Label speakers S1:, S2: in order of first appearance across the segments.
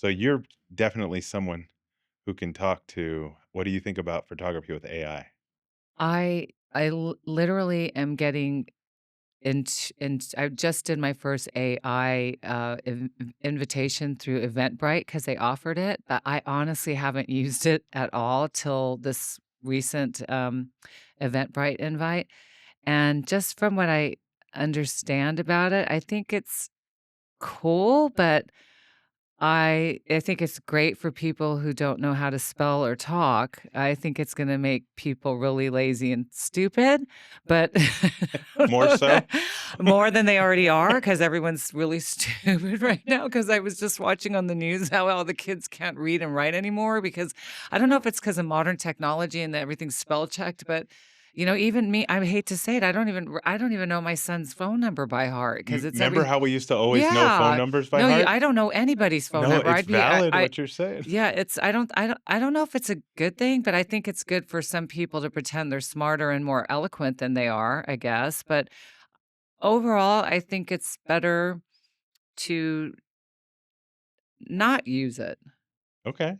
S1: So you're definitely someone who can talk to what do you think about photography with AI?
S2: Literally am getting I just did my first AI, invitation through Eventbrite because they offered it, but I honestly haven't used it at all till this recent, Eventbrite invite, and just from what I understand about it, I think it's cool, but I think it's great for people who don't know how to spell or talk. I think it's gonna make people really lazy and stupid, but
S1: More so?
S2: more than they already are, because everyone's really stupid right now. Because I was just watching on the news how all the kids can't read and write anymore because I don't know if it's because of modern technology and that everything's spell checked, but, even me, I hate to say it, I don't even know my son's phone number by heart because it's
S1: Remember
S2: every
S1: how we used to always know phone
S2: yeah.
S1: numbers by
S2: No,
S1: heart?
S2: I don't know anybody's phone
S1: No,
S2: number.
S1: it's valid
S2: I
S1: what you're saying.
S2: yeah, it's I don't know if it's a good thing, but I think it's good for some people to pretend they're smarter and more eloquent than they are, I guess, but overall, I think it's better to not use it.
S1: Okay.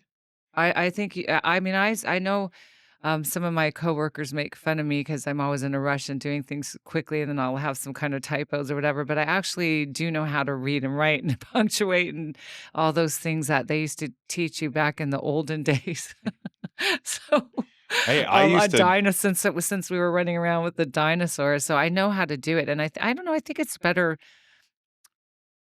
S2: I think I mean, I know, some of my coworkers make fun of me because 'cause I'm always in a rush and doing things quickly, and then I'll have some kind of typos or whatever, but I actually do know how to read and write and punctuate and all those things that they used to teach you back in the olden days. So,
S1: Hey, I
S2: a
S1: used to
S2: dino since we were running around with the dinosaurs, so I know how to do it, and I don't know, I think it's better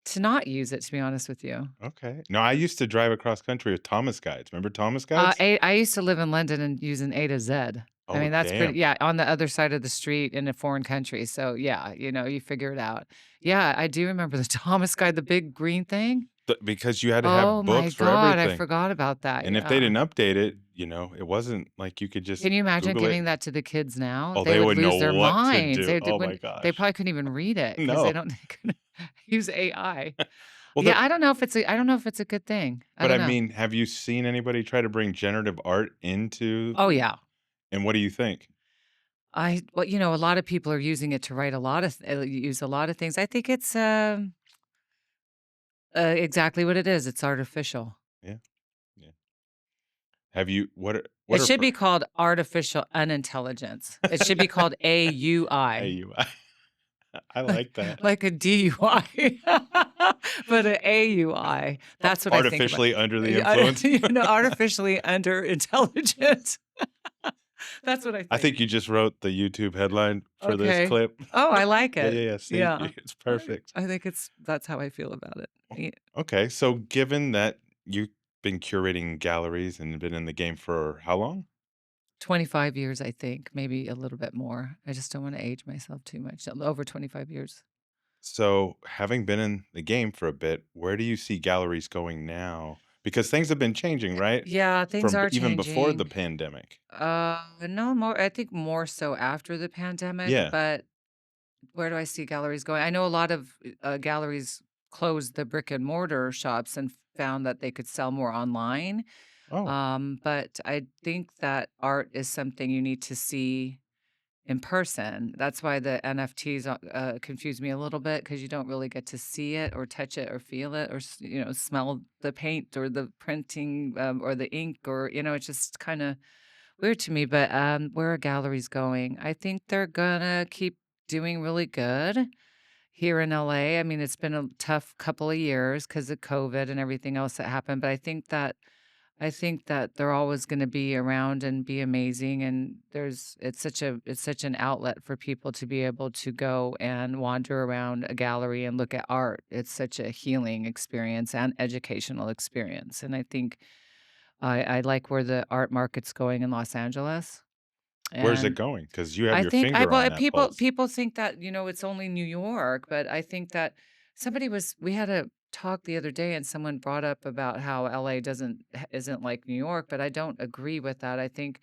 S2: to not use it, to be honest with you.
S1: okay. No, I used to drive across country with Thomas guides. Remember Thomas guides?
S2: I used to live in London and use an A to Z. I
S1: Oh,
S2: mean, that's pretty
S1: damn.
S2: yeah, on the other side of the street in a foreign country, so, yeah, you figure it out. Yeah, I do remember the Thomas guy, the big green thing.
S1: Because you had to
S2: Oh
S1: have
S2: my
S1: books for
S2: god, I
S1: everything.
S2: forgot about that,
S1: And if they
S2: yeah.
S1: didn't update it, it wasn't like you could just
S2: Can you imagine
S1: Google it.
S2: giving that to the kids now?
S1: Oh,
S2: They
S1: they
S2: would
S1: would know
S2: lose their
S1: what to
S2: minds.
S1: do.
S2: They
S1: Oh my
S2: wouldn't they
S1: gosh.
S2: probably couldn't even read it because they
S1: No.
S2: don't they couldn't use AI.
S1: Well,
S2: Yeah, I don't know if it's a good thing. I
S1: but
S2: don't
S1: I
S2: know.
S1: mean, have you seen anybody try to bring generative art into
S2: Oh, yeah.
S1: and what do you think?
S2: Well, a lot of people are using it to write use a lot of things. I think it's, exactly what it is. It's artificial.
S1: Yeah, yeah. Have you what
S2: It
S1: are
S2: should
S1: for
S2: be called artificial unintelligence. It should be called AUI,
S1: AUI? I like that.
S2: like a DUI, but a AUI. That's what I think about.
S1: Artificially under the
S2: Yeah,
S1: influence?
S2: artificially under intelligent. That's what I
S1: I
S2: think.
S1: think you just wrote the YouTube headline for this
S2: Okay.
S1: clip.
S2: Oh, I like
S1: Yeah,
S2: it.
S1: yeah, yeah. See,
S2: Yeah.
S1: it's perfect.
S2: I think that's how I feel about it.
S1: Okay, so given that you've been curating galleries and been in the game for how long?
S2: 25 years, I think, maybe a little bit more. I just don't wanna age myself too much. Over 25 years.
S1: So, having been in the game for a bit, where do you see galleries going now? Because things have been changing, right?
S2: Yeah, things
S1: From
S2: are
S1: even before the
S2: changing.
S1: pandemic.
S2: No more I think more so after the pandemic,
S1: Yeah.
S2: but where do I see galleries going? I know a lot of, galleries closed the brick and mortar shops and found that they could sell more online,
S1: Oh,
S2: but I think that art is something you need to see in person. That's why the NFTs, confuse me a little bit because you don't really get to see it or touch it or feel it or smell the paint or the printing, or the ink or it's just kinda weird to me, but, where are galleries going? I think they're gonna keep doing really good here in LA. I mean, it's been a tough couple of years because of COVID and everything else that happened, but I think that they're always gonna be around and be amazing, and it's such an outlet for people to be able to go and wander around a gallery and look at art. It's such a healing experience and educational experience, and I think I like where the art market's going in Los Angeles,
S1: where's it
S2: and
S1: going? Because you have
S2: I
S1: your
S2: think
S1: finger on that
S2: people
S1: pulse.
S2: people think that, it's only New York, but I think that we had a talk the other day and someone brought up about how LA isn't like New York, but I don't agree with that. I think,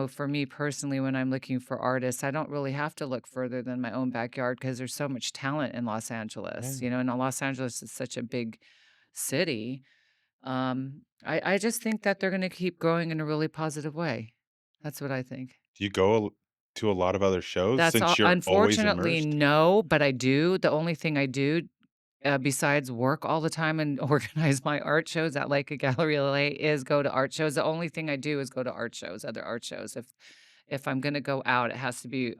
S2: for me personally, when I'm looking for artists, I don't really have to look further than my own backyard because there's so much talent in Los Angeles,
S1: Yeah.
S2: and Los Angeles is such a big city. I just think that they're gonna keep growing in a really positive way. That's what I think.
S1: Do you go to a lot of other shows
S2: That's all
S1: since you're always
S2: unfortunately,
S1: immersed?
S2: no, but I do. The only thing I do besides work all the time and organize my art shows at Leica Gallery LA is go to art shows. The only thing I do is go to art shows, other art shows. If I'm gonna go out, it has to be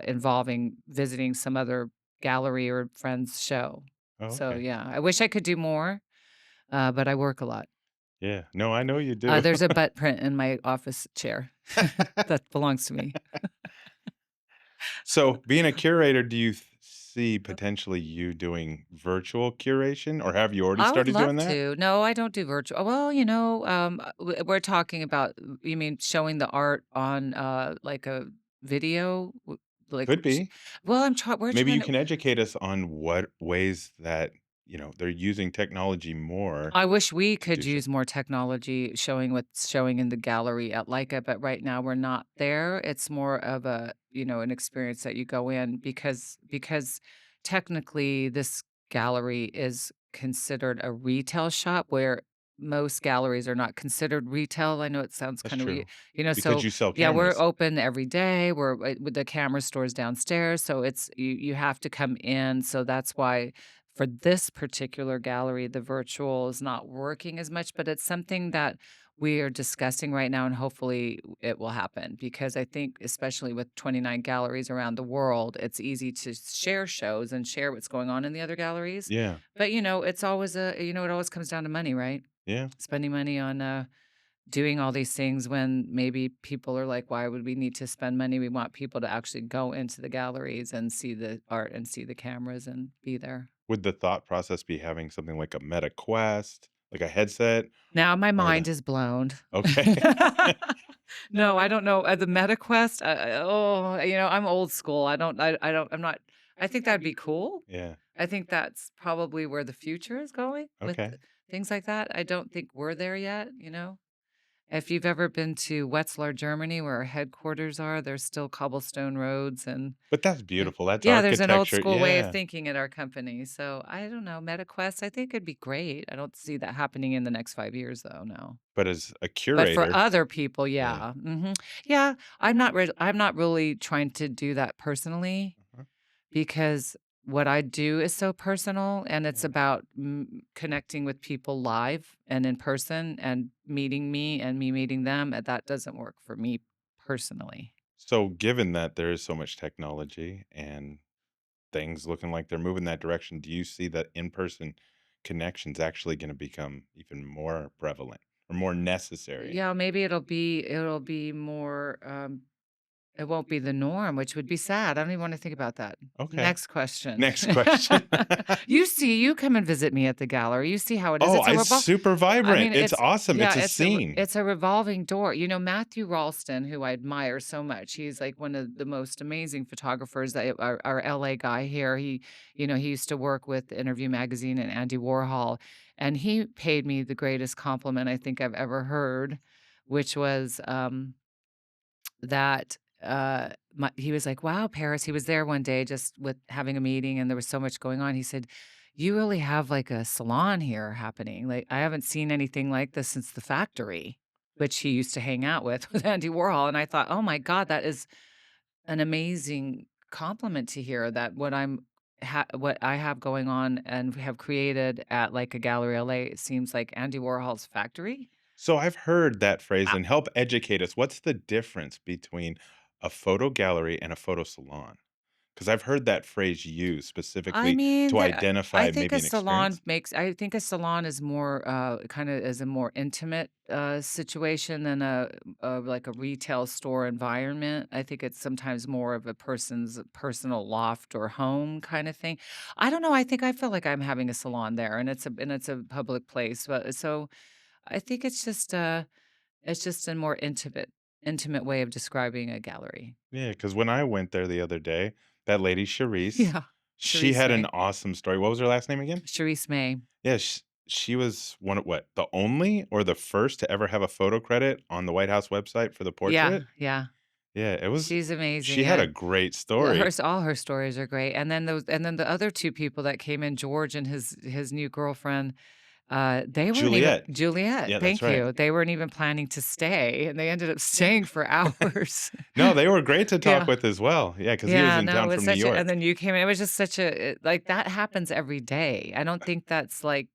S2: involving visiting some other gallery or friend's show.
S1: Oh,
S2: So,
S1: okay.
S2: yeah, I wish I could do more, but I work a lot.
S1: Yeah. No, I know you do.
S2: There's a butt print in my office chair that belongs to me.
S1: So, being a curator, do you see potentially you doing virtual curation, or have you already
S2: I would
S1: started
S2: love
S1: doing that?
S2: to. No, I don't do virtual. Well, we're talking about you mean showing the art on, like a video? Like,
S1: Could be.
S2: well, we're
S1: Maybe
S2: trying
S1: you
S2: to
S1: can educate us on what ways that, they're using technology more
S2: I wish we
S1: to
S2: could
S1: do so.
S2: use more technology showing what's showing in the gallery at Leica, but right now we're not there. It's more of an experience that you go in because technically this gallery is considered a retail shop where most galleries are not considered retail. I know it sounds
S1: That's
S2: kind of weird,
S1: true. Because
S2: so
S1: you sell
S2: yeah, we're
S1: cameras.
S2: open every day. We're with the camera stores downstairs, so you have to come in. So that's why for this particular gallery, the virtual is not working as much, but it's something that we are discussing right now, and hopefully it will happen because I think, especially with 29 galleries around the world, it's easy to share shows and share what's going on in the other galleries.
S1: Yeah.
S2: But, it's always it always comes down to money, right?
S1: Yeah.
S2: Spending money on doing all these things when maybe people are like, why would we need to spend money? We want people to actually go into the galleries and see the art and see the cameras and be there.
S1: Would the thought process be having something like a Meta Quest, like a headset,
S2: Now my
S1: or
S2: mind
S1: the
S2: is blown.
S1: okay.
S2: No, I don't know, the MetaQuest, I'm old school. I'm not I think that'd be cool.
S1: Yeah.
S2: I think that's probably where the future is going with
S1: Okay.
S2: things like that. I don't think we're there yet, you know? If you've ever been to Wetzlar, Germany, where our headquarters are, there's still cobblestone roads and
S1: But that's
S2: the
S1: beautiful. That's
S2: yeah, there's an old
S1: architecture.
S2: school way of
S1: Yeah.
S2: thinking at our company, so I don't know, MetaQuest, I think it'd be great. I don't see that happening in the next 5 years, though, no.
S1: But as a
S2: But for
S1: curator,
S2: other people,
S1: yeah.
S2: yeah, mhm. Yeah, I'm not really trying to do that personally
S1: Uh-huh.
S2: because what I do is so personal, and it's
S1: Yeah.
S2: about connecting with people live and in person and meeting me and me meeting them, and that doesn't work for me personally.
S1: So given that there is so much technology and things looking like they're moving that direction, do you see that in-person connections actually gonna become even more prevalent or more necessary?
S2: Yeah, maybe it'll be more, it won't be the norm, which would be sad. I don't even wanna think about that.
S1: Okay.
S2: Next question.
S1: Next question.
S2: You come and visit me at the gallery, you see how it is.
S1: Oh,
S2: It's a
S1: it's super
S2: I
S1: vibrant.
S2: mean,
S1: It's
S2: it's
S1: awesome.
S2: yeah,
S1: It's a scene.
S2: it's a revolving door. Matthew Ralston, who I admire so much, he's like one of the most amazing photographers that our LA guy here. He used to work with Interview Magazine and Andy Warhol, and he paid me the greatest compliment I think I've ever heard, which was, that, he was like, "Wow, Paris." He was there one day just with having a meeting, and there was so much going on. He said, "You really have, like, a salon here happening. Like, I haven't seen anything like this since the factory," which he used to hang out with with Andy Warhol, and I thought, "Oh my god, that is an amazing compliment to hear that what I have going on and have created at, like, a Gallery LA, it seems like Andy Warhol's factory."
S1: So I've heard that phrase and help educate us. What's the difference between a photo gallery and a photo salon? Because I've heard that phrase used
S2: I
S1: specifically
S2: mean,
S1: to
S2: I
S1: identify
S2: think
S1: maybe
S2: a
S1: an
S2: salon
S1: experience.
S2: makes I think a salon is more, kinda is a more intimate, situation than like a retail store environment. I think it's sometimes more of a person's personal loft or home kinda thing. I don't know, I feel like I'm having a salon there, and it's a public place, but so I think it's just a more intimate way of describing a gallery.
S1: Yeah, because when I went there the other day, that lady Charisse,
S2: Yeah.
S1: she
S2: Cherise
S1: had an
S2: May.
S1: awesome story. What was her last name again?
S2: Cherise May.
S1: Yeah, she was one of what, the only or the first to ever have a photo credit on the White House website for the
S2: Yeah,
S1: portrait?
S2: yeah.
S1: Yeah, it was
S2: She's
S1: she
S2: amazing,
S1: had a great
S2: yeah,
S1: story.
S2: all her stories are great, and then the other 2 people that came in, George and his new girlfriend, They weren't even
S1: Juliet.
S2: Juliet,
S1: Yeah, that's
S2: thank
S1: right.
S2: you. They weren't even planning to stay, and they ended up staying for hours.
S1: No, they were great to talk
S2: Yeah.
S1: with as well. Yeah, because he was
S2: Yeah,
S1: in
S2: no, it
S1: town
S2: was
S1: from New
S2: such a and
S1: York.
S2: then you came in, it was just such a like, that happens every day. I don't think that's, like,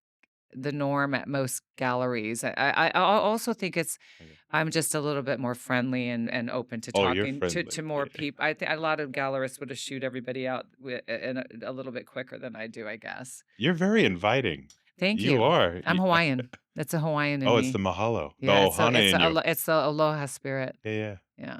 S2: the norm at most galleries. I also think it's
S1: Okay.
S2: I'm just a little bit more friendly and open to
S1: Oh, you're
S2: talking
S1: friendly.
S2: to more
S1: Yeah.
S2: people. I think a lot of gallerists would have shoot everybody out in a little bit quicker than I do, I guess.
S1: You're very inviting.
S2: Thank
S1: You
S2: you.
S1: are.
S2: I'm Hawaiian. It's a Hawaiian in
S1: Oh, it's the
S2: me.
S1: mahalo, the
S2: Yeah,
S1: ohana in you.
S2: it's the aloha spirit.
S1: Yeah, yeah.
S2: Yeah.